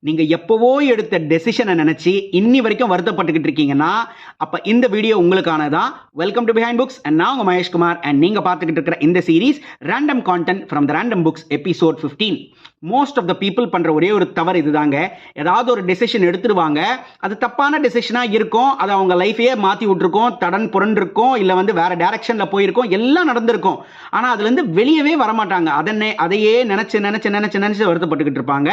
நீங்க எப்பவோ எடுத்த டெசிஷனை நினைச்சு இன்னி வரைக்கும் வருத்தப்பட்டுக்கிட்டு இருக்கீங்கன்னா அப்ப இந்த வீடியோ உங்களுக்கானதான். Welcome to behind books and நான் உங்க மகேஷ்குமார் அண்ட் நீங்க பார்த்துக்கிட்டு இருக்கிற இந்த series random content from the random books episode 15. Most of the people பண்ற ஒரே ஒரு தவறு இதுதாங்க. ஏதாவது ஒரு டெசிஷன் எடுத்துருவாங்க, அது தப்பான டெசிஷனா இருக்கும், அது அவங்க லைஃபையே மாத்தி விட்டுருக்கோம், தடன் புரண்டு இருக்கும், இல்ல வேற டைரக்ஷன்ல போயிருக்கும், எல்லாம் நடந்திருக்கும். ஆனா அதுல இருந்து வெளியவே வரமாட்டாங்க. அதையே நினைச்சு நினைச்சு நினைச்சு நினைச்சு வருத்தப்பட்டுக்கிட்டு இருப்பாங்க.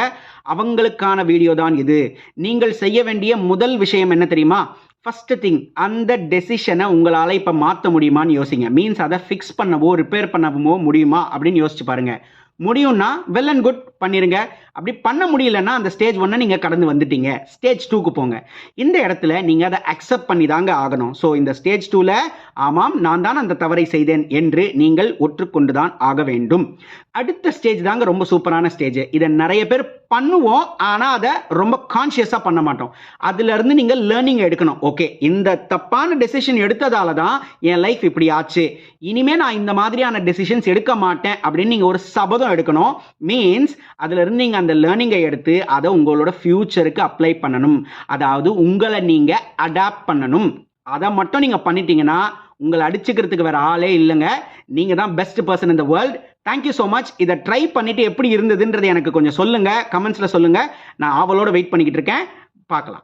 அவங்களுக்கான வீடியோ தான் இது. நீங்கள் செய்ய வேண்டிய முதல் விஷயம் என்ன தெரியுமா? ஃபர்ஸ்ட் திங், அந்த டெசிஷனை உங்களால இப்ப மாற்ற முடியுமான்னு யோசிங்க. மீன்ஸ் அதை ஃபிக்ஸ் பண்ணவோ ரிப்பேர் பண்ணவோ முடியுமா அப்படின்னு யோசிச்சு பாருங்க. முடியும்னா வெல் அண்ட் குட் பண்ணிருங்க. அப்படி பண்ண முடியலன்னா அந்த ஸ்டேஜ் 1 நீங்க கடந்து வந்துட்டீங்க. ஸ்டேஜ் 2க்கு போங்க. இந்த இடத்துல நீங்க அதை அக்செப்ட் பண்ணி தாங்க ஆகணும். ஸோ இந்த ஸ்டேஜ் 2ல ஆமாம் நான் தான் அந்த தவறை செய்தேன் என்று நீங்கள் ஒற்றுக்கொண்டுதான் ஆக வேண்டும். அடுத்த ஸ்டேஜ் தாங்க ரொம்ப சூப்பரான ஸ்டேஜ். இதை நிறைய பேர் பண்ணுவோம், ஆனா அதை ரொம்ப கான்சியஸா பண்ண மாட்டோம். அதுல இருந்து நீங்க லேர்னிங் எடுக்கணும். ஓகே, இந்த தப்பான டெசிஷன் எடுத்ததால தான் என் லைஃப் இப்படி ஆச்சு, இனிமே நான் இந்த மாதிரியான டெசிஷன்ஸ் எடுக்க மாட்டேன் அப்படின்னு நீங்க ஒரு சபதம் எடுக்கணும். மீன்ஸ் அதுல இருந்து நீங்க அந்த லேர்னிங்கை எடுத்து அதை உங்களோட ஃபியூச்சருக்கு அப்ளை பண்ணணும். அதாவது உங்களை நீங்க அடாப்ட் பண்ணணும். அதை மட்டும் நீங்க பண்ணிட்டீங்கன்னா உங்களை அடிச்சுக்கிறதுக்கு வேற ஆளே இல்லைங்க. நீங்க தான் best person in the world. Thank you so much. இதை ட்ரை பண்ணிட்டு எப்படி இருந்ததுன்றது எனக்கு கொஞ்சம் சொல்லுங்க, கமெண்ட்ஸ்ல சொல்லுங்க. நான் ஆவலோட வெயிட் பண்ணிக்கிட்டு இருக்கேன். பார்க்கலாம்.